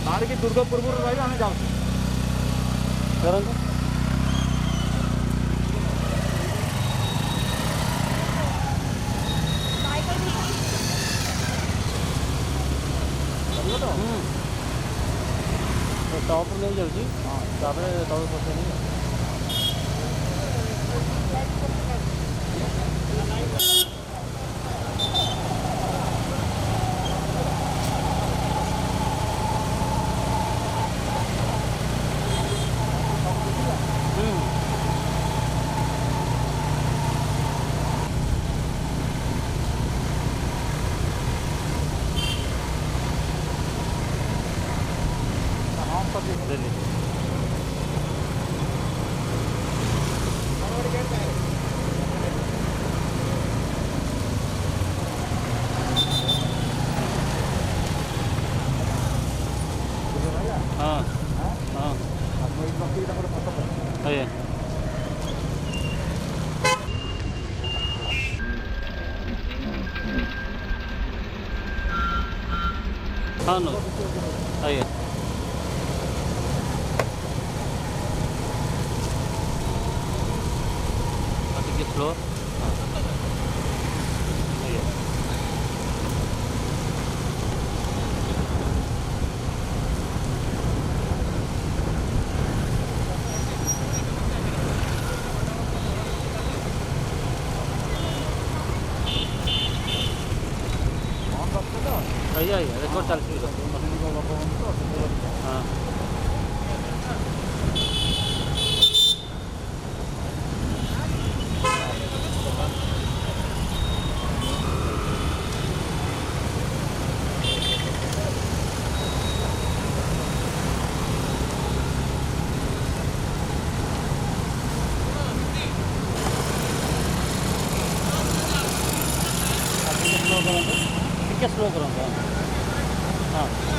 बाहर की दुर्गा पूर्व रही आम जाऊँ टॉप नहीं जाऊँगी तब पसंद नहीं हाँ नो आइए फ्लोर आइए आइए देखो चल हाँ स्लो करूँगा हाँ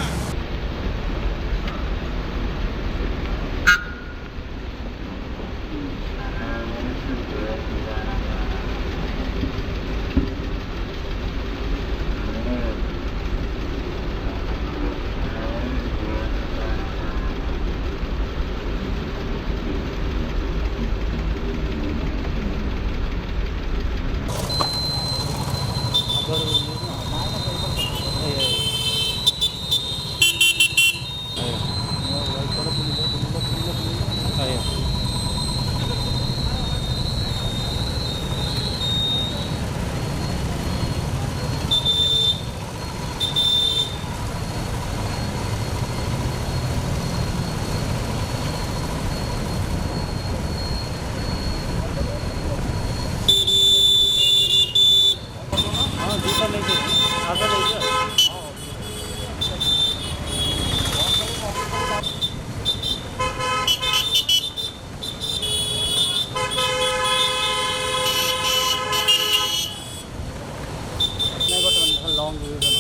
लॉन्ग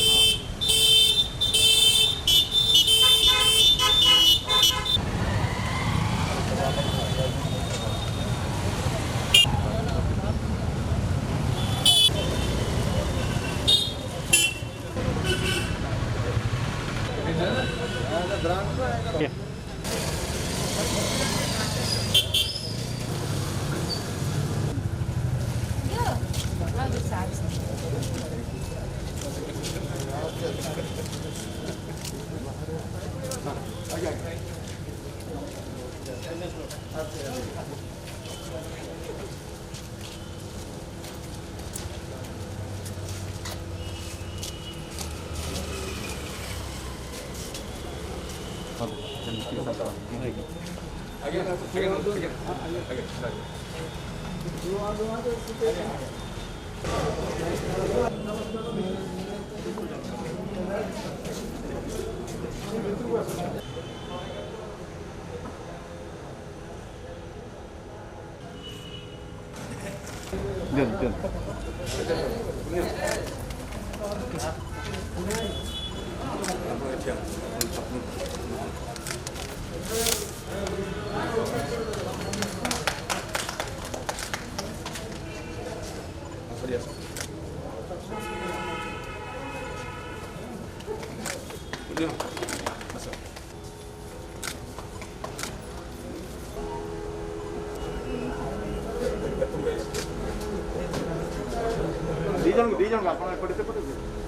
दी जन आप पढ़ते पढ़ते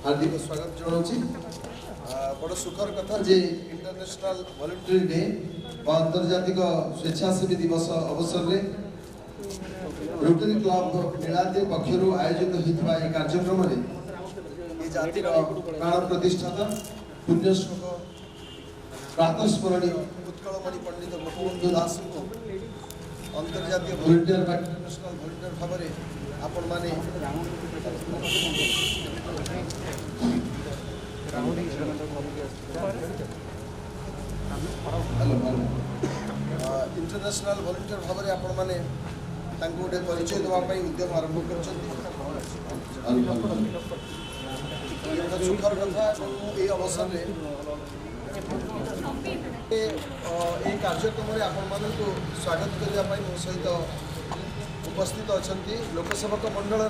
हार्दिक स्वागत जनाऊँगी बड़ सुखर कथा जे इंटरनेशनल वॉलंटरी डे अंतर्जातिक स्वेच्छासेवी दिवस अवसर में रोटरी क्लब नीलाद्रि पक्षर आयोजित होता यह कार्यक्रम में ये जातिर प्राण प्रतिष्ठाता पुण्यश्लोक प्रातस्मरणीय उत्कलमणि पंडित गोपबंधु दास को अंतर्जातीय वॉलंटियर बा इंटरनेशनल वॉलंटियर भाव में आपण माने इंटरनेशनल वॉलंटियर भाव में आपण माने तांको गोटे परिचय देवाई उद्यम आरंभ कर सुखर कथा ये अवसर में कार्यक्रम में आपण मानक स्वागत करने मो सहित उपस्थित अच्छा लोकसेवक मंडल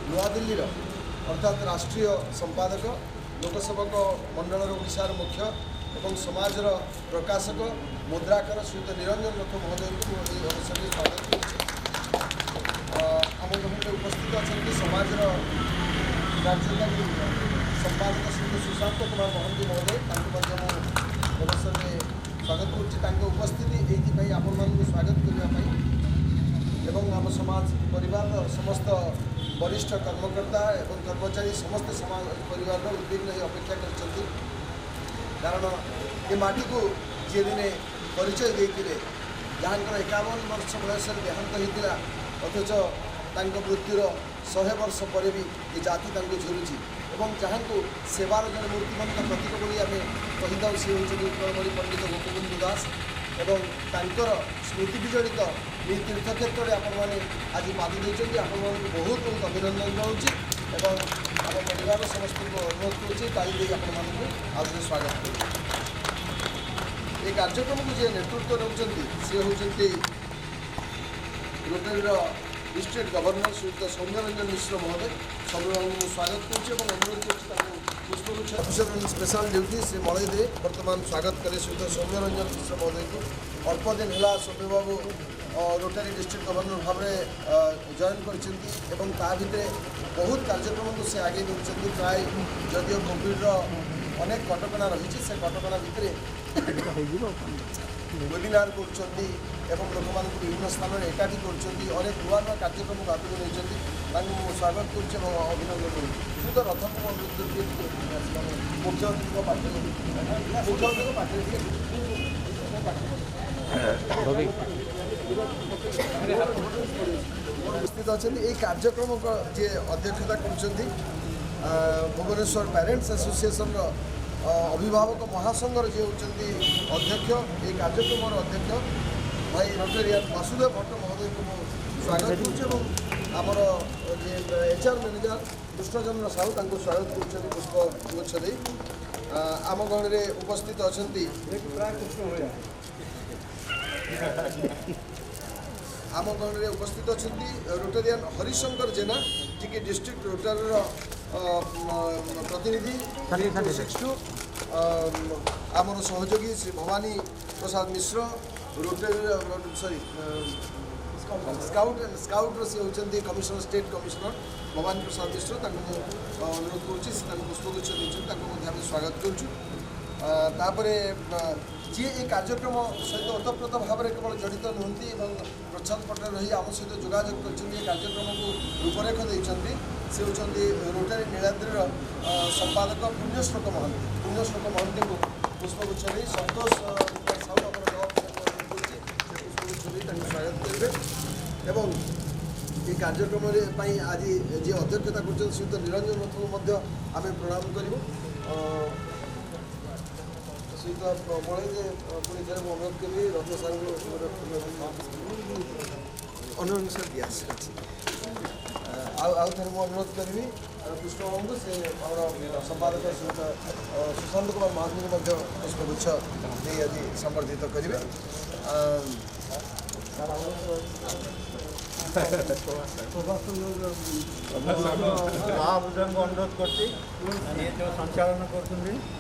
नुआ दिल्ली अर्थात राष्ट्रीय संपादक लोकसेवक मंडल ओडिशार मुख्य एवं समाज प्रकाशक मुद्राकर श्रीयुत निरंजन रथ महोदय को यह अवसर में स्वागत आम उपस्थित अच्छा समाज कार्यकारी संपादक श्रीयुत सुशांत कुमार महंती महोदय अवसर में स्वागत कर उपस्थिति ये आपण मानक स्वागत करने एवं आम समाज परिवार समस्त वरिष्ठ कर्मकर्ता एवं कर्मचारी समस्त समाज परिवार उद्विग्न अपेक्षा कर कारण ये माटी को जी दिने परिचय देते जहाँ 51 वर्ष बयस देहांत होता अथच मृत्युर 100 वर्ष पर भी ये जाति झुरुची एवं जहाँ को सेवार जन मूर्तिमंत प्रतीक बोली आम कहीदा सी हूँ उत्कलमणि पंडित गोपबंधु दास एवं तांकर स्मृति विजड़ित ये तीर्थक्षेत्र में आपण मैंने आज पाद देते आपण बहुत बहुत अभिनंदन जनाऊँगी एवं आम परिवार समस्त अनुरोध करुँचे ताली आपण मानक आज स्वागत कर कार्यक्रम को जी नेतृत्व नौकरी सी हूँ रोटरीर डिस्ट्रिक्ट गवर्नर श्रीयुत सौम्यरंजन मिश्र महोदय सब स्वागत करुँचे अनुरोध कर पुष्पगुच्छ officer special duty Shri Malay Dey बर्तमान स्वागत करें श्रीयुत सौम्यरंजन मिश्र महोदय को अल्प दिन है सौम्य बाबू रोटरी डिस्ट्रिक्ट गवर्नर भाव में जॉइन कर बहुत कार्यक्रम को से आगे नहीं प्राय जदिव कोविड अनेक कटकणा रही से कटकणा भितर वेबिनार कर लोक मान विभिन्न स्थान में एकाठी करेक नुआ नुआ कार्यक्रम को आगे नहीं स्वागत कर अभिनंदन करूँ तो रथ को उपस्थित अच्छा ये कार्यक्रम जी अध्यक्षता कर भुवनेश्वर पेरेंट्स एसोसिएशन अभिभावक महासंघर जी होती अध्यक्ष ये कार्यक्रम अध्यक्ष भाई रोटेरियन वासुदेव भट्ट महोदय को स्वागत करमर एचआर मैनेजर कृष्णचंद्र साहू स्वागत कर पुष्प गुच्छ आम गण में उपस्थित अच्छा आम गण में उपस्थित अच्छा रोटेरियन हरिशंकर जेना जी की डिस्ट्रिक्ट रोटारी प्रतिनिधि 62 आमर सहयोगी Shri Bhavani Prasad Mishra rotary sorry scout सी होती commissioner state commissioner Bhavani Prasad Mishra अनुरोध करुँच पुष्पगुच्छ देते स्वागत करुँ जी ये कार्यक्रम सहित ओतप्रोत भाव में केवल जड़ित नुहति प्रच्छद पटे रही आम सहित जोगाजोग कर कार्यक्रम को रूपरेख देते से होती रोटारी नीलाद्री संपादक पुण्यश्लोक महंती को पुष्पगुच्छ नहीं संतोष साहू पुष्पगुच्छ नहीं स्वागत करेंगे एवं ये कार्यक्रम आज जी अध्यक्षता कर श्रीयुत निरंजन रथ को आम प्रणाम करूँ श्रीयुत बड़े पुणी थे अनुरोध करी रथ सार अनुरोध सर दियास आउ थे अनुरोध करी पुष्पबाबू से संपादक श्रीयुत सुशांत कुमार महांती को पुष्पगुच्छ नहीं आज संबर्धित करेंगे महाभूषण को अनुरोध करती जो संचालन कर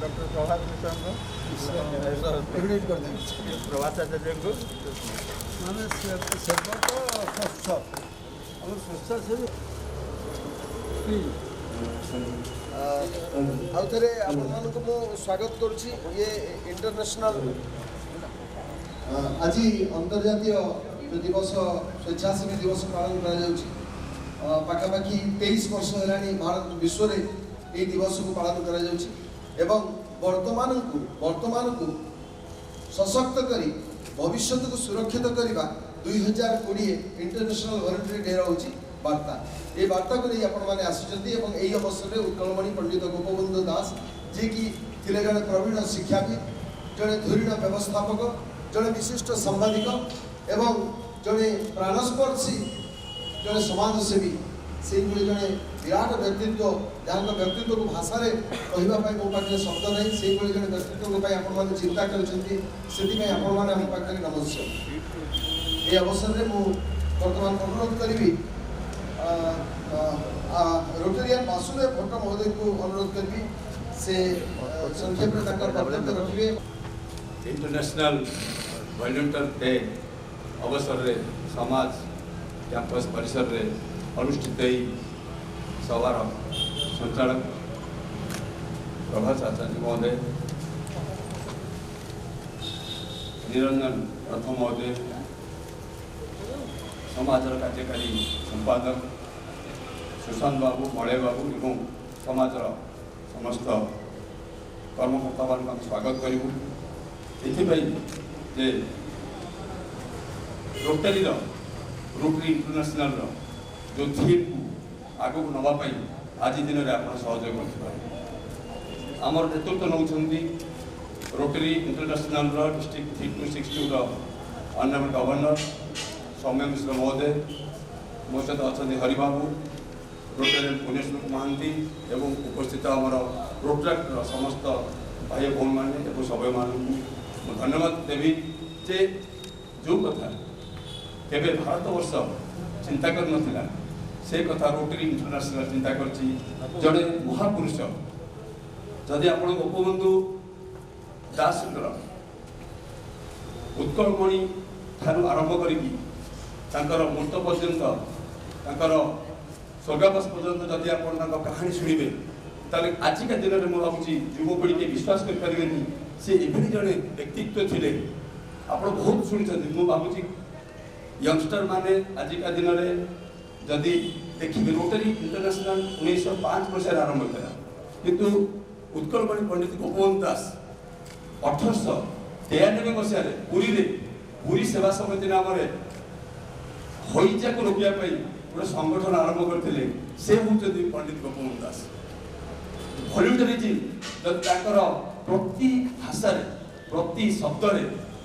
डॉक्टर प्रभात मिश्र प्रभात आचार्य को मैंने सेवक स्वेच्छासेवी आउ थे आपण स्वागत करुँची ये इंटरनेशनल आज अंतर्जातीय जो दिवस स्वेच्छासेवी दिवस पालन पाखापाखि 23 वर्ष है भारत विश्व में ये दिवस को पालन वर्तमान को सशक्त करी भविष्य को सुरक्षित करने 2020 इंटरनेशनल वॉलंटरी डे रोचे वार्ता ये वार्ता को नहीं आपण मैंने आसी अवसर में उत्कलमणि पंडित गोपबंधु दास जी की जड़े प्रवीण शिक्षाविद जड़े धुरीण व्यवस्थापक जड़े विशिष्ट सांबादिक एवं जड़े प्राणस्पर्शी जड़े समाजसेवी से जड़े विराट व्यक्तित्व जहाँ व्यक्तित्व को भाषा में कहवाई मो पाखे शब्द नहीं से जड़े व्यक्तित्व आपने चिंता करते पाखे नमस्कार ये अवसर में बर्तमान अनुरोध करी रोटेरियन वासुदेव भट्ट महोदय को अनुरोध करी से संक्षेप में वक्तव्य रखिए। इंटरनेशनल वॉलंटियर डे अवसर रे समाज कैंपस परिसर रे अनुष्ठित सभार संचालक प्रभात आचार्य महोदय निरंजन रथ महोदय समाज कार्यकारी संपादक सुशांत बाबू मलय बाबू एवं समाज समस्त कर्मकर्ता मान स्वागत करूँ ये रोटारी इंटरनेशनल जो थीम को आगे नापी आज दिन में आप सहयोग आमर नेतृत्व नौ Rotary International district 3262 honourable governor Soumya Mishra महोदय मो सहित अच्छा हरिबाबू रोटारियन पुण्यश्लोक महांती एवं उपस्थित आमर रोटारी समस्त भाई भौन मैंने सभ्य मानू धन्यवाद देवी जे जो कथा केबे भारत वर्ष चिंता कर नथिला से कथा रोटारी इंटरनेशनल चिंता करछि जड़े महापुरुष जदि आपण गोपबंधु दास उत्कलमणि ठारू आरंभ करी मूर्त पर्यंत स्वर्गावास पर्यंत जदि आप कहानी शुणवे ताले आजिका दिन में मुझे युवपीढ़ी के विश्वास करें से एभली जड़े व्यक्तित्व थे आप बहुत शुणी मुझे भावुँ यंगस्टर माने आजिका दिन में जदि देखिए रोटारी इंटरनेशनल 1905 मसीह आरंभ होता किंतु उत्कलमणि पंडित गोपबंधु दास 1893 मसीह पुरी सेवा समिति नाम हईजा को रोकने गोटे संगठन आरंभ करते से होती पंडित गोपबंधु दास वॉलंटियरिज्म प्रति भाषा प्रति शब्द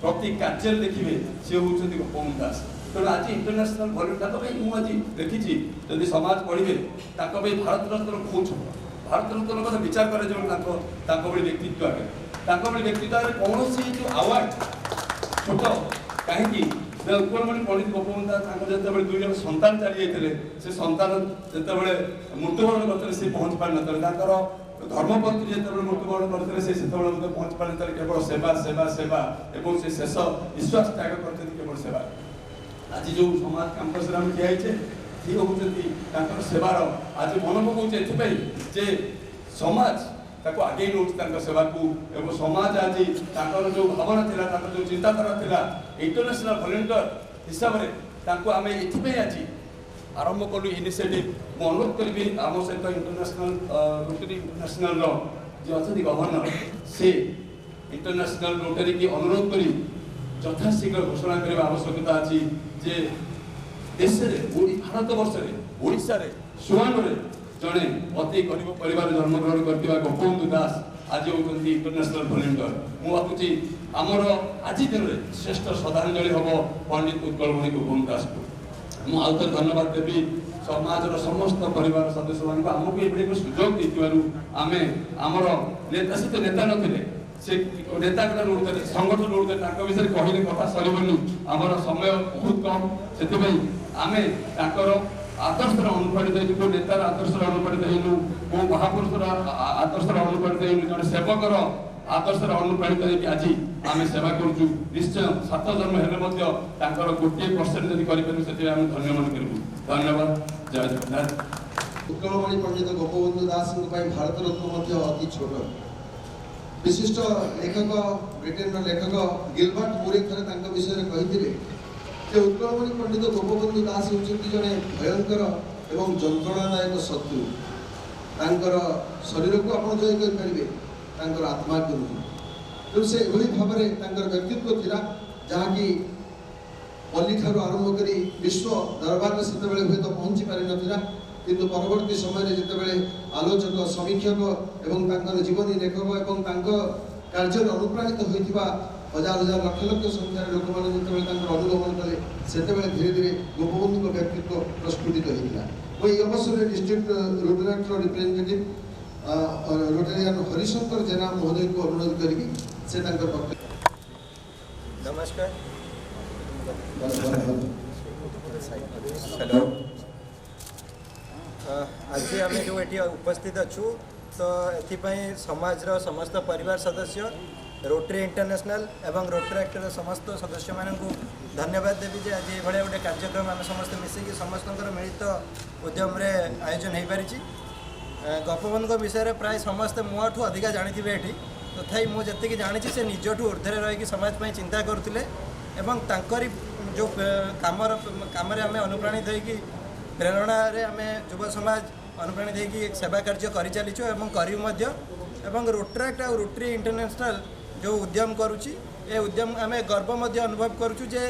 प्रति कार्य देखिए सी हूँ गोपबंधु दास तेणु आज इंटरनेशनल वॉलंटियर मुझे देखी जदि समाज पढ़े भारत रत्न खोज ଭାରତ ରତ୍ନ କଥା ବିଚାର କରାଯିବ ତାଙ୍କ ଭଳି ବ୍ୟକ୍ତିତ୍ୱ ଆଗରେ। ତାଙ୍କ ଭଳି ବ୍ୟକ୍ତିତ୍ୱ ଆଗରେ କୌଣସି ଯେଉଁ ଆୱାର୍ଡ଼ ଛୋଟ କାହିଁକି ନା ଉତ୍କଳମଣି ପଣ୍ଡିତ ଗୋପବନ୍ଧୁ ଦାସ ତାଙ୍କର ଯେତେବେଳେ 2 ଜଣ ସନ୍ତାନ ଚାଲି ଯାଇଥିଲେ, ସେ ସନ୍ତାନ ଯେତେବେଳେ ମୃତ୍ୟୁବରଣ କରିଥିଲେ ସେ ପହଞ୍ଚି ପାରିନଥିଲେ। ତାଙ୍କର ଧର୍ମପତ୍ନୀ ଯେତେବେଳେ ମୃତ୍ୟୁବରଣ କରିଥିଲେ ସେ ସେତେବେଳେ ମଧ୍ୟ ପହଞ୍ଚି ପାରିନଥିଲେ। କେବଳ ସେବା ସେବା ସେବା ଏବଂ ସେ ଶେଷ ନିଶ୍ୱାସ ତ୍ୟାଗ କରିଛନ୍ତି କେବଳ ସେବା। ଆଜି ଯେଉଁ ସମାଜ କ୍ୟାମ୍ପସରେ ଆମେ ଠିଆ ହେଇଛେ ଠିକ ହେଉଛନ୍ତି ତାଙ୍କର ସେବାର। ଆଜି ମନେ ପକାଉଛି ଏଥିପାଇଁ ଯେ ସମାଜ ତାକୁ ଆଗେଇ ନେଉଛି ତାଙ୍କ ସେବାକୁ, ଏବଂ ସମାଜ ଆଜି ତାଙ୍କର ଯେଉଁ ଭାବନା ଥିଲା, ତାଙ୍କର ଯେଉଁ ଚିନ୍ତାଧାରା ଥିଲା, ଇଣ୍ଟରନ୍ୟାସନାଲ ଭଲେଣ୍ଟିୟର ହିସାବରେ ତାଙ୍କୁ ଆମେ ଏଥିପାଇଁ ଆଜି ଆରମ୍ଭ କଲୁ ଇନିସିଏଟିଭ। ମୁଁ ଅନୁରୋଧ କରିବି ଆମ ସହିତ ଇଣ୍ଟରନ୍ୟାସନାଲ ରୋଟାରୀ ଇଣ୍ଟରନ୍ୟାସନାଲର ଯିଏ ଅଛନ୍ତି ଗଭର୍ଣ୍ଣର, ସେ ଇଣ୍ଟରନ୍ୟାସନାଲ ରୋଟାରୀକି ଅନୁରୋଧ କରି ଯଥାଶୀଘ୍ର ଘୋଷଣା କରିବା ଆବଶ୍ୟକତା ଅଛି ଯେ ଦେଶରେ ଭାରତ ବର୍ଷରେ ଓଡ଼ିଶାରେ ସୁଆଣ୍ଡରେ ଜଣେ ଅତି ଗରିବ ପରିବାର ଜନ୍ମଗ୍ରହଣ କରିଥିବା ଗୋପବନ୍ଧୁ ଦାସ ଆଜି ହେଉଛନ୍ତି ଇଣ୍ଟରନ୍ୟାସନାଲ ଭଲେଣ୍ଟିୟର। ମୁଁ ଭାବୁଛି ଆମର ଆଜି ଦିନରେ ଶ୍ରେଷ୍ଠ ଶ୍ରଦ୍ଧାଞ୍ଜଳି ହେବ ପଣ୍ଡିତ ଉତ୍କଳମଣି ଗୋପବନ୍ଧୁ ଦାସଙ୍କୁ। ମୁଁ ଆଉ ଥରେ ଧନ୍ୟବାଦ ଦେବି ସମାଜର ସମସ୍ତ ପରିବାର ସଦସ୍ୟମାନଙ୍କୁ ଆମକୁ ଏଭଳି ଏକ ସୁଯୋଗ ଦେଇଥିବାରୁ। ଆମେ ଆମର ନେତା ସେ ତ ନେତା ନଥିଲେ, ସେ ନେତା ଗୋଟେ ରହୁଥିଲେ, ସଂଗଠନ ରହୁଥିଲେ, ତାଙ୍କ ବିଷୟରେ କହିଲେ କଥା ସରିବନି, ଆମର ସମୟ ବହୁତ କମ୍। ସେଥିପାଇଁ ଆମେ ତାଙ୍କର ଆଦର୍ଶର ଅନୁପ୍ରାଣିତ ହେଇଛୁ, କେଉଁ ନେତାର ଆଦର୍ଶର ଅନୁପ୍ରାଣିତ ହେଇନୁ, କେଉଁ ମହାପୁରୁଷର ଆଦର୍ଶର ଅନୁପ୍ରାଣିତ ହେଇନୁ, ଜଣେ ସେବକର ଆଦର୍ଶରେ ଅନୁପ୍ରାଣିତ ହେଇକି ଆଜି ଆମେ ସେବା କରୁଛୁ। ନିଶ୍ଚୟ 7 ଜନ୍ମ ହେଲେ ମଧ୍ୟ ତାଙ୍କର 1% ଯଦି କରିପାରିବୁ ସେଥିପାଇଁ ଆମେ ଧନ୍ୟ ମନେ କରିବୁ। ଧନ୍ୟବାଦ। ଜୟ ଜଗନ୍ନାଥ। ଉତ୍କଳମଣି ପଣ୍ଡିତ ଗୋପବନ୍ଧୁ ଦାସଙ୍କ ପାଇଁ ଭାରତ ରତ୍ନ ମଧ୍ୟ ଅତି ଛୋଟ। ବିଶିଷ୍ଟ ଲେଖକ ବ୍ରିଟେନର ଲେଖକ ଗିଲବର୍ଟ ମୁରେ ଥରେ ତାଙ୍କ ବିଷୟରେ କହିଥିଲେ ଯେ ଉତ୍କଳମଣି ପଣ୍ଡିତ ଗୋପବନ୍ଧୁ ଦାସ ହେଉଛନ୍ତି ଜଣେ ଭୟଙ୍କର ଏବଂ ଯନ୍ତ୍ରଣାଦାୟକ ଶତ୍ରୁ। ତାଙ୍କର ଶରୀରକୁ ଆପଣ ଜୟ କରିପାରିବେ, ତାଙ୍କର ଆତ୍ମାକୁ ନୁହେଁ। ତେଣୁ ସେ ଏଭଳି ଭାବରେ ତାଙ୍କର ବ୍ୟକ୍ତିତ୍ୱ ଥିଲା ଯାହାକି ପଲ୍ଲୀଠାରୁ ଆରମ୍ଭ କରି ବିଶ୍ୱ ଦରବାରରେ ସେତେବେଳେ ହୁଏତ ପହଞ୍ଚି ପାରିନଥିଲା, କିନ୍ତୁ ପରବର୍ତ୍ତୀ ସମୟରେ ଯେତେବେଳେ ଆଲୋଚକ ସମୀକ୍ଷକ ଏବଂ ତାଙ୍କର ଜୀବନୀ ଲେଖକ ଏବଂ ତାଙ୍କ କାର୍ଯ୍ୟରେ ଅନୁପ୍ରାଣିତ ହୋଇଥିବା ହଜାର ହଜାର ଲକ୍ଷ ଲକ୍ଷ ସଂଖ୍ୟାରେ ଲୋକମାନେ ଯେତେବେଳେ ତାଙ୍କର ଅନୁଗମନ କଲେ, ସେତେବେଳେ ଧୀରେ ଧୀରେ ଗୋପବନ୍ଧୁଙ୍କ ବ୍ୟକ୍ତିତ୍ୱ ପ୍ରସ୍ଫୁଟିତ ହୋଇଥିଲା। ମୁଁ ଏହି ଅବସରରେ ଡିଷ୍ଟ୍ରିକ୍ଟ ରୋଟାରୀର ରିପ୍ରେଜେଣ୍ଟେଟିଭ୍ ରୋଟାରିଆନ ହରିଶଙ୍କର ଜେନା ମହୋଦୟଙ୍କୁ ଅନୁରୋଧ କରିବି ସେ ତାଙ୍କର ବକ୍ତବ୍ୟ। नमस्कार। हेलो। आज आम जो ये उपस्थित अच्छु तो एपाई समाज समस्त परिवार सदस्य रोटरी इंटरनेशनल एवं रोटरी एक्टर समस्त सदस्य मान धन्यवाद देवी जे आज ये गोटे कार्यक्रम आम समस्त मिसिकी समस्त मिलित उद्यम आयोजन हो पारी। गोपबंधु विषय प्राय समस्ते मुठू अधिका जानी ये तथापि मुझे जानी से निजठू ऊर्धे रही समाज पर चिंता करुले एवं तांकरी जो काम आम अनुप्राणित होगी प्रेरणा आम युव समाज अनुप्राणित होगी सेवा कार्य कर चलीचु एवं रोटराक्ट और रोटरी इंटरनेशनल जो उद्यम करुच्ची ये उद्यम आम गर्व अनुभव करुचु जे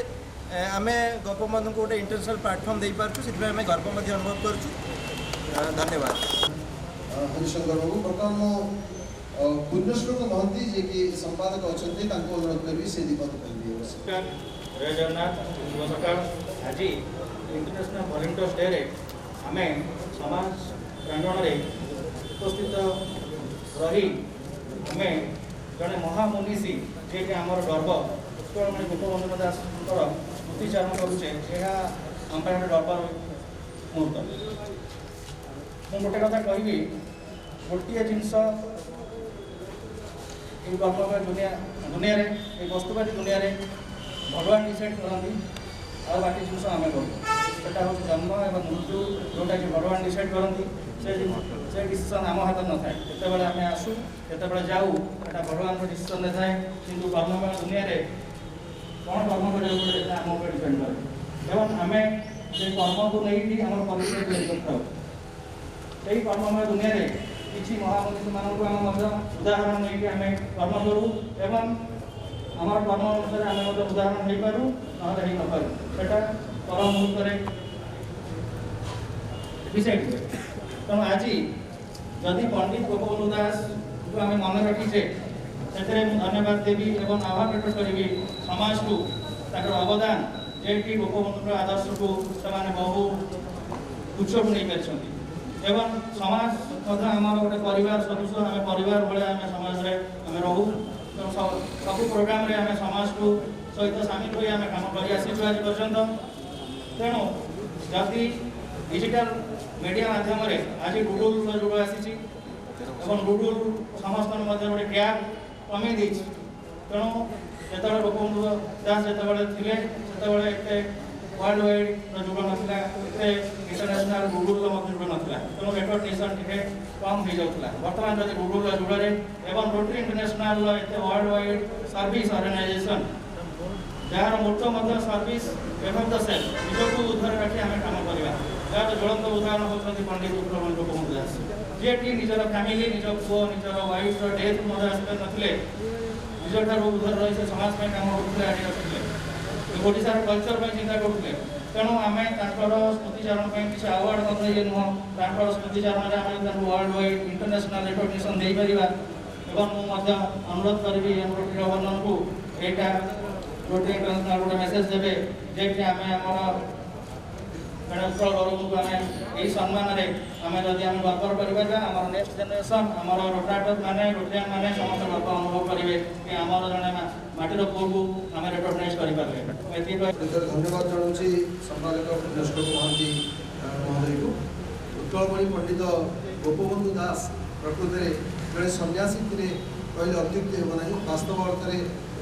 आम गोपबंधु को गोटे इंटरनेशनल प्लाटफर्म दे पार्छु से आम गर्व अनुभव करुचु। धन्यवाद। हरिशंकर बाबू बर्तमान पुण्यश्लोक महंती जे कि संपादक अच्छा अनुरोध करी से दीपक नमस्कार। जय जगन्नाथ। शुभ सकाल। आज इंटरनेशनल वॉलंटियर्स डे रे आमे समाज प्रांगण रे उपस्थित रही आमे जड़े महामुनीषी जे कि आमर गर्व उत्कलमणि गोपबंधु दास स्मृतिचारण करुचे यह आम गर्वर मुहूर्त। मुझे गोटे कथा कहि गोटे जिनस कर्ममय दुनिया रे वस्तुवादी दुनिया रे भगवान डिसाइड करती आ बाकी जिन आम करूँ हूँ जन्म और मृत्यु जोटा कि भगवान डिसाइड करती से डिसीजन आम हाथ न था जिते आम आसू जिते जाऊ एटा भगवान डिसीजन ने थाए कि कर्ममय दुनिया रे कौन कर्म कर आम उपर डिपेंड करे एवं आम से कर्म को लेकिन आम परिचय करता यही कर्ममय दुनिया रे किसी महामनीषी मानक आम उदाहरण नहीं आम कर्म करूँ एवं आमर कर्म अनुसार आम उदाहरण हो पारू ना हो पारू से पर मुहूर्त डिसाइड हुए। तेणु आज जदि पंडित गोपबंधु दास को आम मन रखीचे से धन्यवाद देवी एवं आभार प्रकट करी समाज को अवदान जे कि गोपबंधु आदर्श को से बहु उच्च को नहीं पार्टी एवं समाज आम गोटे परिवार सदस्य आम परिवार भाई आम समाज आम रहू तेणु सब प्रोग्राम आम समाज को सहित सामिल हो आम कम कर आज पर्यटन तेणु जदि डिजिटल मीडिया माध्यम आज डुडुल जुड़ आसी डुडुल समस्त गोटे टैग कमे तेणु जो लोकबंधु दास जो थे वर्ल्ड वाइड जुड़ नाला इंटरनेशनल डुडुल जुड़ नाला तेणु रेकग्निशन टे कम हो जाता बर्तमान जब डुडुल जुड़े एवं Rotary International worldwide service organisation जार मोटो सर्विस एवं द सेल निजक उद्धार रखी आम कम करवा जार ज्वलंत उदाहरण होती पंडित उत्कल गोपबंधु दास जी निजर फैमिली निज पुओ निजर वाइफ डेथ मत नथिले निजर उद्धार रही समाज कम करते ओडार कलचर चिंता करते तेणु आम स्मृतिचारण किसी आवार्ड मतलब ये नुह स्मृतिचारण आम वर्ल्ड वाइड इंटरनेशनल रिकग्निशन दे पार अनुरोध करी गवर्नर को यहाँ रोटरी इंटरनेशनल गोटे मेसेज देवे जे आम उत्कल गौरव को आम यही सम्मान आम जदि आम गर्व कर नेक्स्ट जेनेरेशन आम रोटाटर मैंने रोटियान मैंने समस्त गर्व अनुभव करेंगे कि आम जड़े माटीर पुओ को आम रेकग्नाइज करें। धन्यवाद जनाऊँगी संपादक कृष्ण महांती महोदय को। उत्कलमणि पंडित गोपबंधु दास प्रकृत जड़े सन्यासी थे कहले अत्युक्ति हो ना वास्तव अर्थ में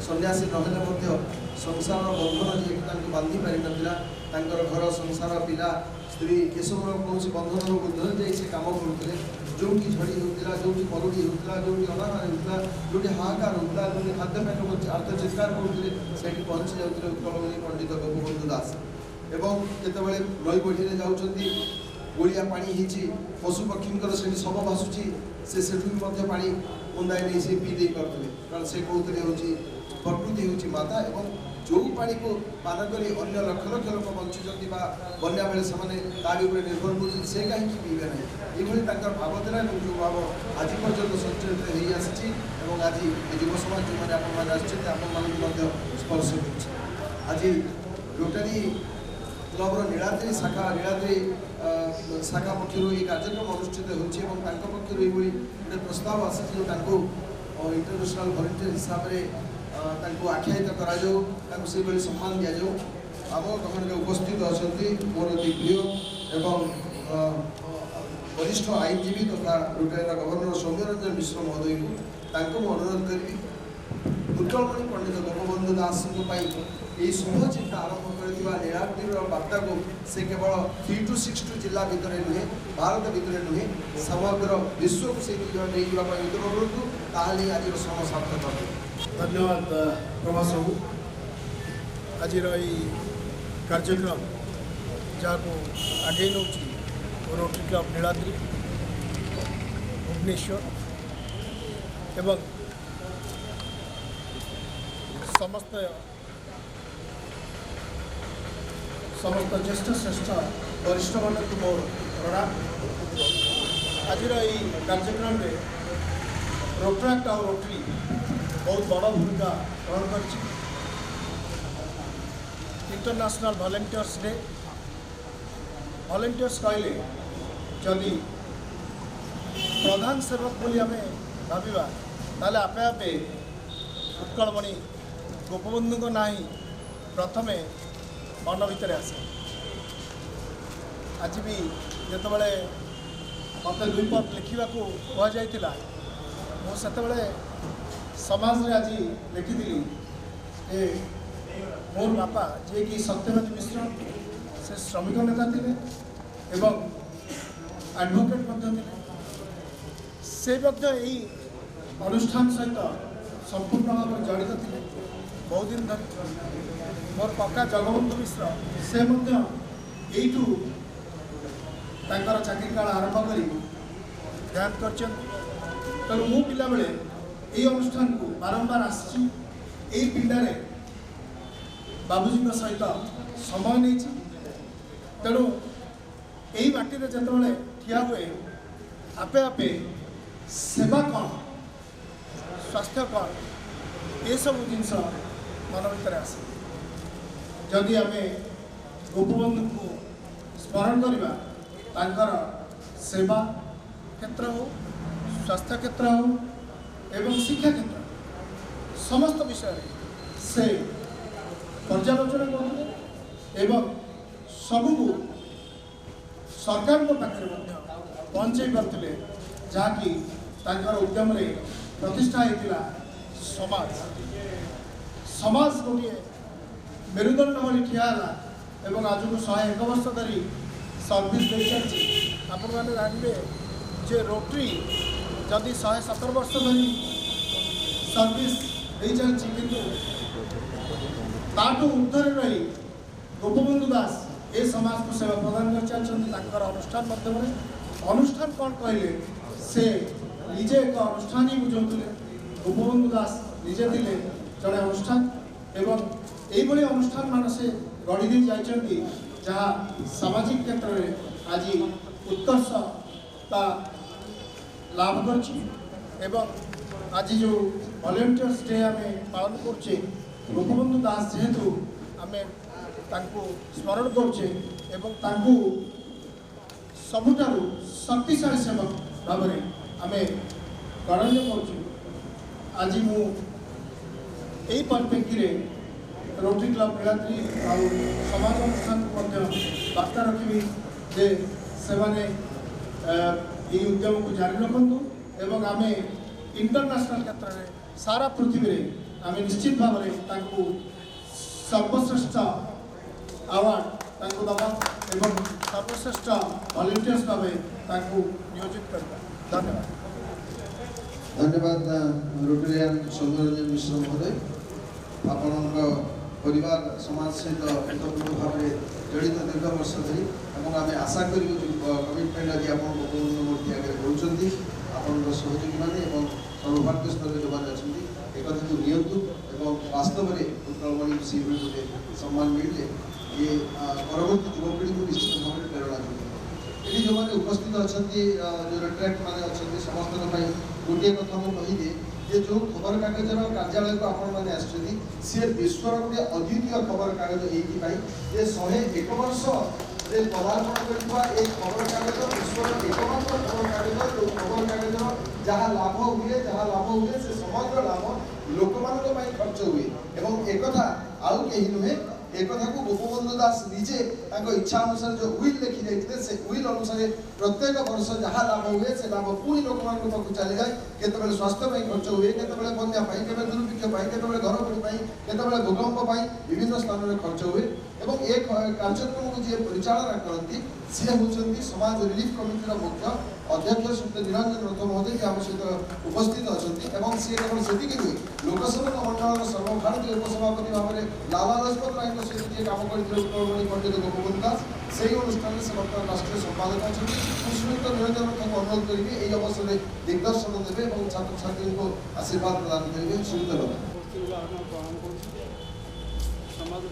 सन्यासी नहेले संसार बंधन जी बांधि पारि ना घर संसार पिला स्त्री ये सब कौन बंधन ऊर्धर जा कम करुले जो झड़ी होता जो मरुड़ी होता जो अनाहार होता जो हाहाकार होता जो खाद्यपान अर्थ चित्कार करुले से पहुँची जाते उत्कलमणि पंडित गोपबंधु दास एवं जितेबाला नई बढ़ी जाऊँगी गोलिया पानी पशु पक्षी से शव भासुची से पा मुंदाई नहीं से पी दे पारे कारण से कहते हूँ प्रकृति हूँ माता एवं जो पानी को पान कर अन्य लक्ष लक्ष लोक बंचुंट बन्या बेले से निर्भर होती से कहीं पीबे ना ये भाव था जो भाव आज पर्यटन संचरित हो आसी आज युव समाज जो मैंने आप स्पर्श कर आज रोटरी क्लबर नीलाद्री शाखा पक्ष ये कार्यक्रम अनुष्ठित होकर गोटे प्रस्ताव आसी इंटरनेशनल वॉलंटियर हिसाब से आख्यायित कर सम्मान दि जाऊ आम गमन उपस्थित अच्छा मोर दिव्य एवं वरिष्ठ आईनजीवी तथा रोटारी गवर्नर सौम्यरंजन मिश्र महोदय को अनुरोध करी उत्कलमणि पंडित गोपबंधु दास यही शुभ चिंता आरंभ कर नीलाद्री वार्ता को से केवल 3 to 6 जिला भितर नुहे भारत भितर नुहे समग्र विश्व को से अनुरोध ताली आज श्रम सार्थक धन्यवाद प्रभास बाबू आज कार्यक्रम जहाँ आगे नौ रोटरी क्लब नीलाद्री भुवनेश्वर एवं समस्त ज्येष्ठ श्रेष्ठ वरिष्ठ मान मोर प्रणाम। आज कार्यक्रम में रोटराक्ट और रोटरी बहुत बड़ भूमिका ग्रहण कर इंटरनेशनल वॉलंटियर्स डे वॉलंटियर्स कहले जदि प्रधान सेवक बोली आम भाविबा ताले आपे आपे उत्कलमणि गोपबंधु ना ही प्रथमे मन भितर आसे आज भी जितेबाला मत रिपोर्ट लिखा कहुला मुझे समाज रे आज लिखी मोर बापा जे कि सत्यवादी मिश्र से श्रमिक नेता थे एवं एडवोकेट से यही अनुष्ठान सहित संपूर्ण भाव जड़ित थे बहुत दिन धरी मोर कका जगबंधु मिश्र से यू चाकरी काल आरंभ कर ध्यान कर मु पिला बेले यही अनुष्ठान को बारंबार आसी पिंडारे बाबूजी सहित समय नहीं तेणु यही बाटी जिते ठिया हुए आपे आपे सेवा कौन स्वास्थ्य कौन ये सब जिनस मन भर आसे जदि आम गोपबंधु को स्मरण करवा सेवा क्षेत्र हो, स्वास्थ्य क्षेत्र हो एवं शिक्षा क्षेत्र समस्त विषय से पर्यालोचना करते एवं सबू सरकार पाखे पहुँचे पारे जहाँकि उद्यम प्रतिष्ठा होता समाज समाज गोटे मेरुदंड भाई ठियाला एवं आज को 101 वर्ष धरी सर्विस दे चलती आपण मैंने जानवे जे रोटरी जदि 117 वर्ष धरी सर्विस दे चलती किंतु ताठू ऊर्धरे रही गोपबंधु दास ए समाज को सेवा प्रदान कर चलते अनुष्ठान माध्यम अनुष्ठान कौन कहले से निजे एक अनुष्ठान ही बुझाते गोपबंधु दास निजे थे जड़े अनुष्ठान एवं यही अनुष्ठान मान से गढ़ी जाइंट जहाँ सामाजिक क्षेत्र में आज उत्कर्षता लाभ कर आज जो वॉलंटियर्स डे आम पालन करचे गोपबंधु दास जेहेतु आम स्मरण करचे सबुठारु शक्तिशाली सेवक भाव में आम गणन्य कर आज मु यही परिप्रेक्षी रोटरी क्लब नीलाद्री आउ समाज अनुष्ठान को बार्ता रखी जे से उद्यम को जारी रखु एवं आम इंटरनेशनल क्षेत्र में सारा पृथ्वी में आम निश्चित भाव में सर्वश्रेष्ठ अवार्ड दबा एवं सर्वश्रेष्ठ वॉलंटियर्स भाव नियोजित करवा। धन्यवाद। धन्यवाद रोटरियान सौम्यरंजन मिश्र महोदय आपण परिवार समाज सहित उत्तरपूर्ण भाव में जड़ित दीर्घ वर्ष धरी आम आशा करूँ कमिटमेंट आज आप मूर्ति आगे करुँच आपण सहयोगी मैंने सर्वभारतीय स्तर में जो मैंने अच्छा एक को नियंतु वास्तव में उत्कलमणि सी गोटे सम्मान मिले ये परवर्ती युवपीढ़ी को निश्चित भाव में प्रेरणा मिले ये जो मैंने उपस्थित अच्छा जो रेट्रैक्ट मैंने अच्छा समस्त गोटे कथा मुझे कहीदे ये जो खबर कागज कार्यालय को आपण मैंने सी विश्वर गोटे अद्वितीय खबर कागज ये 101 वर्ष पदार्पण कर खबर कागज विश्वर एकमात्र खबर कागज जो खबर कागज जहाँ लाभ हुए से समग्र लाभ लोक मान खर्च हुए एवं एक आउ कहीं नुहे एक को गोपबंधु दास निजे इच्छा अनुसार जो उइल लिखी जाते से उइल अनुसार प्रत्येक वर्ष जहाँ लाभ हुए से लाभ पुणी लोक पाक चली जाए केतबेले स्वास्थ्य खर्च हुए केतबेले बन्या के दुर्भिक्ष के घर बुड़ी के भूकंप विभिन्न स्थान में खर्च हुए एवं एक कार्यक्रम को जी परिचालना करती सी हूँ समाज रिलीफ कमिटी मुख्य अध्यक्ष श्री निरंजन रथ महोदय आम सहित उपस्थित अच्छा सी केवल से नुहे लोकसभा मंडल सर्वभारतीय उपसभापति भाव में लाला लाजपत राय सहित जी कम करते उत्कलमणि पंडित गोपबंधु दास से अनुष्ठान से बर्तमान राष्ट्रीय संपादक अच्छा श्रीयुक्त निरंजन रथ को अनुरोध करेंगे यही अवसर में दिग्दर्शन देवे और छात्र छात्री को आशीर्वाद प्रदान करेंगे। श्रीयुक्त समाज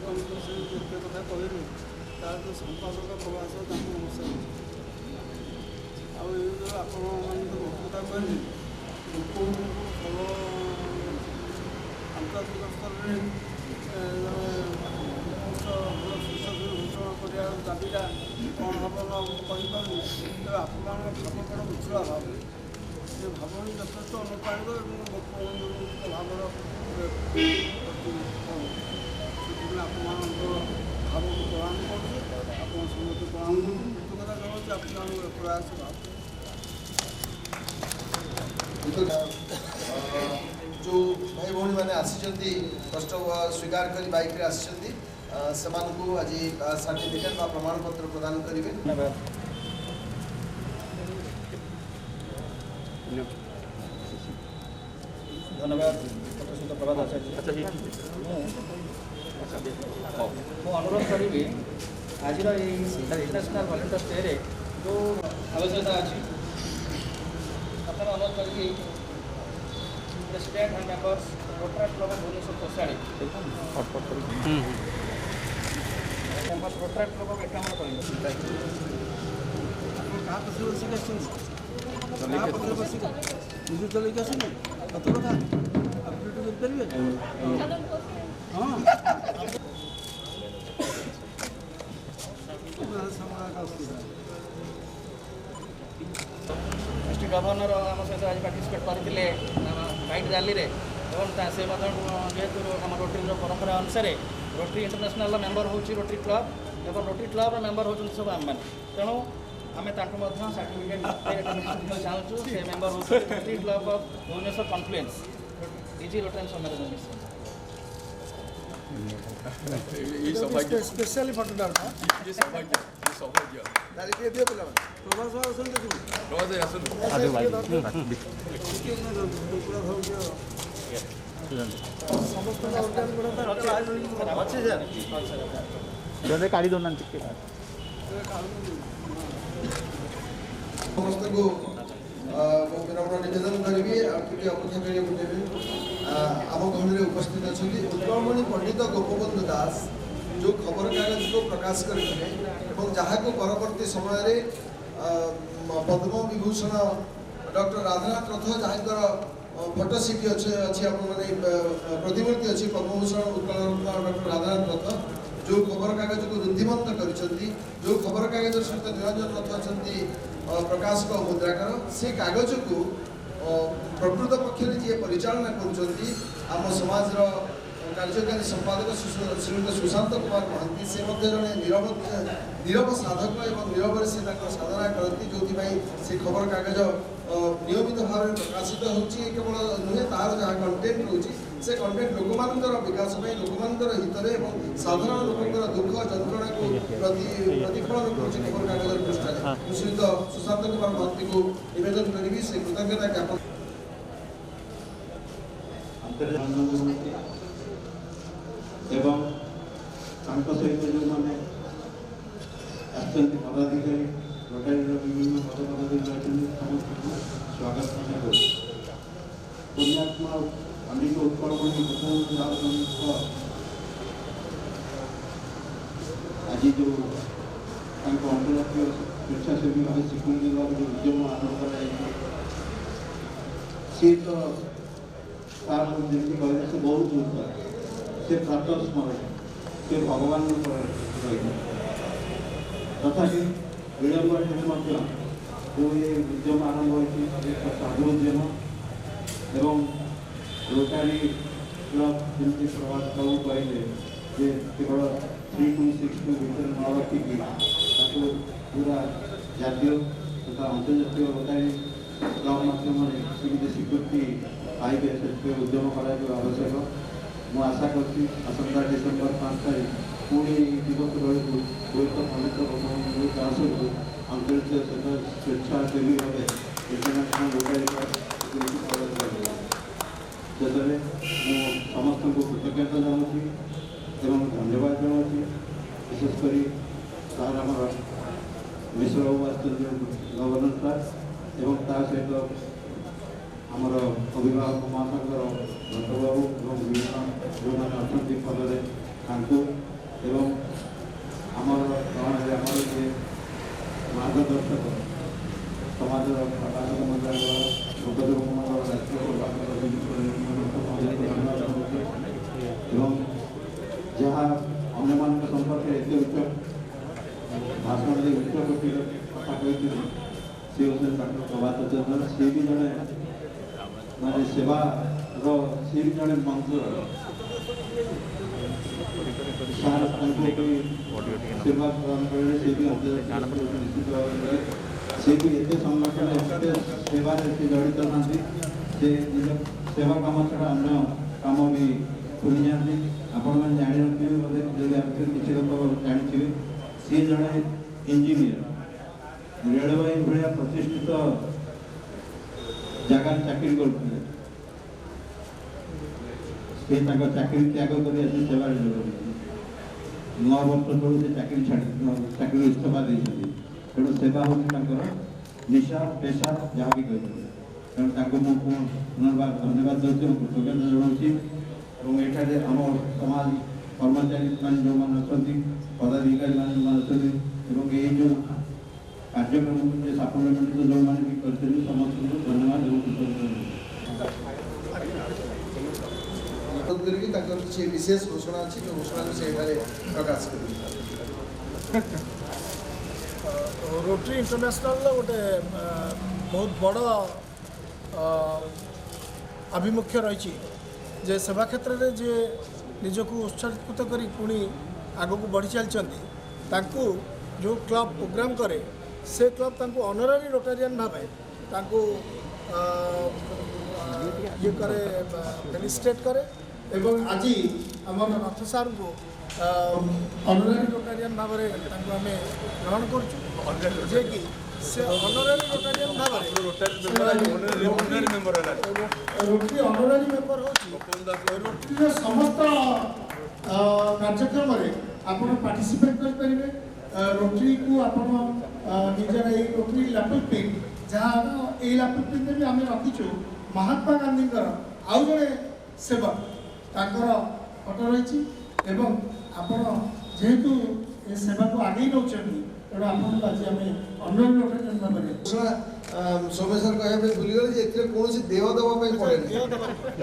कमिटी से जिते कथा कहले तार जो संपादक प्रवास नमस्कार आपता कहले लोक भल आंतरिक स्तर में घोषणा कर दाबीटा कौन हम कहीपर तेज आप भाव बड़ा उज्ज्वल भाव से भाव यथेष अनुप्राणित और भावर भाव को प्रणाम कर समस्त प्रणाम कथा कहते आप प्रयास भाव जो भाई भौणी मैंने आसी कष्ट स्वीकार कर बाइक आसी आज सर्टिफिकेट प्रमाण पत्र प्रदान करेंगे। धन्यवाद प्रभात आचार्य। ମୁଁ ଅନୁରୋଧ କରିବି ଆଜିର ଏଇ ଇଣ୍ଟରନ୍ୟାସନାଲ ଭଲେଣ୍ଟିୟର୍ସ ଡେରେ ଯେଉଁ ଆବଶ୍ୟକତା ଅଛି ଆପଣ ଅନୁରୋଧ କରିକି president and members Rotary club Bhubaneswar Koshali members Rotary club ଏଠି ଆମର କରିବେ କାହା ପଛରେ ବସିକି ଆସିଛନ୍ତି କାହା ପଛରେ ବସିକି ନିଜେ ଚଲେଇକି ଆସିଲେ ସତ କଥା ଅପଡେଟ୍ କରିପାରିବେ ହଁ गवर्नर आम सहित आज पार्टिसिपेट करते बाइक रैली रे से जेहेतु आम रोटरी परंपरा अनुसार रोटरी इंटरनेशनल मेंबर हूँ रोटरी क्लब और रोटरी क्लब मेंबर होती सब आम मैंने तेणु आम सर्टिफिकेट चाहूँ से मेंबर हूँ Rotary club of Bhubaneswar Confluence इजी रोटरी सम्मेलन स्पेशली फटोटा କାଢ଼ି ଦେଉନାହାନ୍ତି ଟିକେ समस्त को विनम्र निवेदन करी आपके अपेक्षा करिए आम गहन उपस्थित अच्छा उत्कलमणि पंडित गोपबंधु दास जो खबर कागज को प्रकाश करते जहाँ को परवर्ती समय पद्म विभूषण डॉक्टर राधानाथ रथ जहाँ फोटो सीट अच्छी प्रतिमूर्ति अच्छी पद्मभूषण उत्कलरत्न डॉक्टर राधानाथ रथ जो खबर कागज को रुद्धिमंत कर जो खबर कागज सहित निरंजन रथ अच्छा प्रकाशक मुद्राकर से कागज को प्रकृत पक्ष जी परिचालना करम समाज कार्यकारी संपादक श्रीयुक्त सुशांत कुमार महांती से जड़े नीरव साधक और नीरव से साधना करती जो से खबर कागज नियमित भाव में प्रकाशित होची केवल नुहे तार जहाँ कंटेंट रोचे से कंटेंट लोक विकास लोक हित साधारण लोक दुख जंत्रणा को प्रतिफलन कर खबर कागज पृष्ठ श्रीयुक्त सुशांत कुमार महांती को निवेदन करी से कृतज्ञता ज्ञापन एवं सहित जो मैंने पदाधिकारी रोटारी विभिन्न पदाधिकारी समस्त स्वागत पुण्यात्मा अनेक उत्कलमणि आज जो अंतर्राष्ट्रीय स्वेच्छासेवी भाव स्वीकृति देवार जो उद्यम आरंभ कर तो तार जमी कहले से बहुत दूर से प्रातः स्मरण से भगवान तथापि विलंब जो ये उद्यम आरंभ होती साधु उद्यम एवं रोटारी क्लब जमी प्रभात बाबू कहले केवल 3262 भर न रखिकी पूरा जातीय तथा अंतर्जातीय रोटारी क्लब माध्यम स्वीकृति पाइबे से उद्यम करा आवश्यक ମୁଁ ଆଶା କରୁଛି ଆସନ୍ତା ଡିସେମ୍ବର 5 ତାରିଖ ପୁଣି ଦିବସ ବେଳକୁ ବହୁତ ପବିତ୍ର ଲୋକମାନଙ୍କୁ ତା ସହିତ ଆନ୍ତର୍ଜାତୀୟ ସ୍ୱେଚ୍ଛାସେବୀ ଭାବେ ଇଣ୍ଟରନ୍ୟାସନାଲ ରୋଟାରୀ ଶେଷରେ ମୁଁ ସମସ୍ତଙ୍କୁ କୃତଜ୍ଞତା ଜଣାଉଛି ଏବଂ ଧନ୍ୟବାଦ ଜଣାଉଛି ବିଶେଷ କରି ସାର୍ ଆମର ମିଶ୍ର ବାବୁ ଆସିଛନ୍ତି ଗଭର୍ଣ୍ଣର ସାର୍ ଏବଂ ତା ସହିତ ଆମର ଅଭିଭାବକ ମହାଶଙ୍କର ଭଟ୍ଟବାବୁ ଏବଂ ବିଭିନ୍ନ ଯେଉଁମାନେ ଅଛନ୍ତି ଫଳରେ ତାଙ୍କୁ ଏବଂ ଆମର ଗ୍ରହଣରେ ଆମର ଯେ ମାର୍ଗଦର୍ଶକ ସମାଜର ପ୍ରକାଶକ ମଣ୍ଡଳର ଉପଯୋଗ ମଣ୍ଡଳ ରାଷ୍ଟ୍ରୀୟ ଏବଂ ଯାହା ଅନ୍ୟମାନଙ୍କ ସମ୍ପର୍କରେ ଏତେ ଉଚ୍ଚ ଭାଷଣରେ ଉଚ୍ଚ କୋଟିର କଥା କହିଥିଲେ ସେ ହେଉଛନ୍ତି ଡକ୍ଟର ପ୍ରଭାତ ଚନ୍ଦ୍ର ସେ ବି ଜଣେ ମାନେ ସେବାର ସେ ବି ଜଣେ ମନ୍ତ୍ର ସାର୍ ତାଙ୍କୁ ସେବା ପ୍ରଦାନ କରିଲେ ସେ ବି ନିଶ୍ଚିତ ଭାବରେ ସେ ବି ଏତେ ସଂଗଠନ ଏତେ ସେବାରେ ସେ ଜଡ଼ିତ ନାହାନ୍ତି ସେ ନିଜ ସେବା କାମ ଛଡ଼ା ଅନ୍ୟ କାମ ବି ଖୋଲି ଯାଆନ୍ତି ଆପଣମାନେ ଜାଣିନଥିବେ ବୋଧେ ଯଦି ଆପଣ କିଛି ଲୋକ ଜାଣିଥିବେ ସିଏ ଜଣେ ଇଞ୍ଜିନିୟର ରେଳବାଇ ଭଳିଆ ପ୍ରତିଷ୍ଠିତ ଜାଗାରେ ଚାକିରି କରୁଥିଲେ ସେ ତାଙ୍କ ଚାକିରି ତ୍ୟାଗ କରି ଆସି ସେବାରେ ଯୋଗ ଦେଇଛନ୍ତି 9 ବର୍ଷ ତଳୁ ସେ ଚାକିରି ଚାକିରି ଇସ୍ତଫା ଦେଇଛନ୍ତି ତେଣୁ ସେବା ହେଉଛି ତାଙ୍କର ନିଶା ପେଶା ଯାହା ବି କହିଥିଲେ ତେଣୁ ତାଙ୍କୁ ମୁଁ ପୁନର୍ବାର ଧନ୍ୟବାଦ ଦେଉଛି ଏବଂ କୃତଜ୍ଞତା ଜଣାଉଛି ଏବଂ ଏଠାରେ ଆମ ସମାଜ କର୍ମଚାରୀମାନେ ଯେଉଁମାନେ ଅଛନ୍ତି ପଦାଧିକାରୀମାନେ ଯେଉଁମାନେ ଅଛନ୍ତି ଏବଂ ଏଇ ଯେଉଁ କାର୍ଯ୍ୟକ୍ରମକୁ ଯେ ସାଫଲ୍ୟମଣ୍ଡିତ ଯେଉଁମାନେ ବି କରିଛନ୍ତି ସମସ୍ତଙ୍କୁ ଧନ୍ୟବାଦ ଏବଂ କିଛି ବିଶେଷ ଘୋଷଣା ଅଛି ଯେଉଁ ଘୋଷଣାକୁ ସେଠାରେ ପ୍ରକାଶ କରିବି ରୋଟରୀ ଇଣ୍ଟରନ୍ୟାସନାଲର ଗୋଟେ बहुत बड़ आभिमुख्य रही जे सेवा क्षेत्र में जे निजक उत्सर्गित कर पुणी आगक बढ़ी चलती जो क्लब प्रोग्राम करे से क्लब तांको ऑनररी रोटारियन भावे तांको ये करे फेलिसिटेट करे एवं आज आम रथ सार को ऑनररी रोटारियन भाव में ग्रहण कर जे कि से ऑनररी रोटारियन भाव रोटरी ऑनररी मेंबर रोटरी समस्त कार्यक्रम आपण पार्टिसिपेट करेंगे रोटरी को आपण निजर रोटरी लैपटॉप पिन जहाँ ये लैपटॉप पिन भी आम रखीचु महात्मा गांधी आउ जड़े सेवक तांकर फटो रही एवं आपण जेहेतु ये सेवा को आगे नौ तेणु आपको आज आम ऑनलाइन रोटेशन भाव सोमेश्वर कहते भूलीगले जे एथिरे कौन देह देवाई पड़े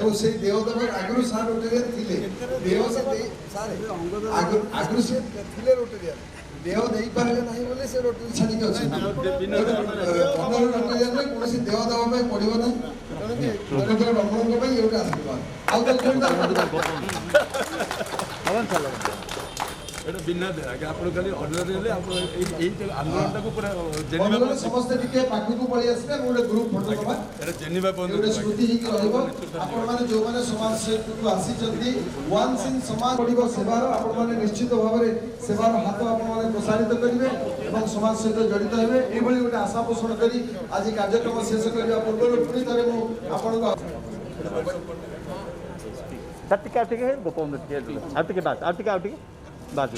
और से देह देवा आगु सार रोटेरियन थिले देह से आगु से थिले रोटेरियन देह देई पारे नाही बोले से रोटेरी छाडी के अछि ऑनलाइन रोटेरियन रे कौन देह देवाई पड़िबो ना तेणु कि लोकतर रमणक पई एटा आशीर्वाद आउ तो कोनटा पवन चलो एटा बिना दे आगे आपण खाली ऑर्डर ले आपण एई आंदोलन को पूरा जेनेवा समस्त टिके पाखु को पळी आसले गोटे ग्रुप फोटो दबा एटा जेनेवा बंद गोटे स्मृति ही रहइबो आपण माने जो माने समाज से को आसी जल्दी वंस इन समाज पडिबो सेवार आपण माने निश्चित भाव रे सेवार हाथ आपण माने प्रसारित करिवे एवं समाज सहित जड़ित हेबे एई भली गोटे आशा पोषण करी आज कार्यक्रम शेष करिया पूर्व पुनी तरे मु आपण को ठीक है गोपाल के बाद बात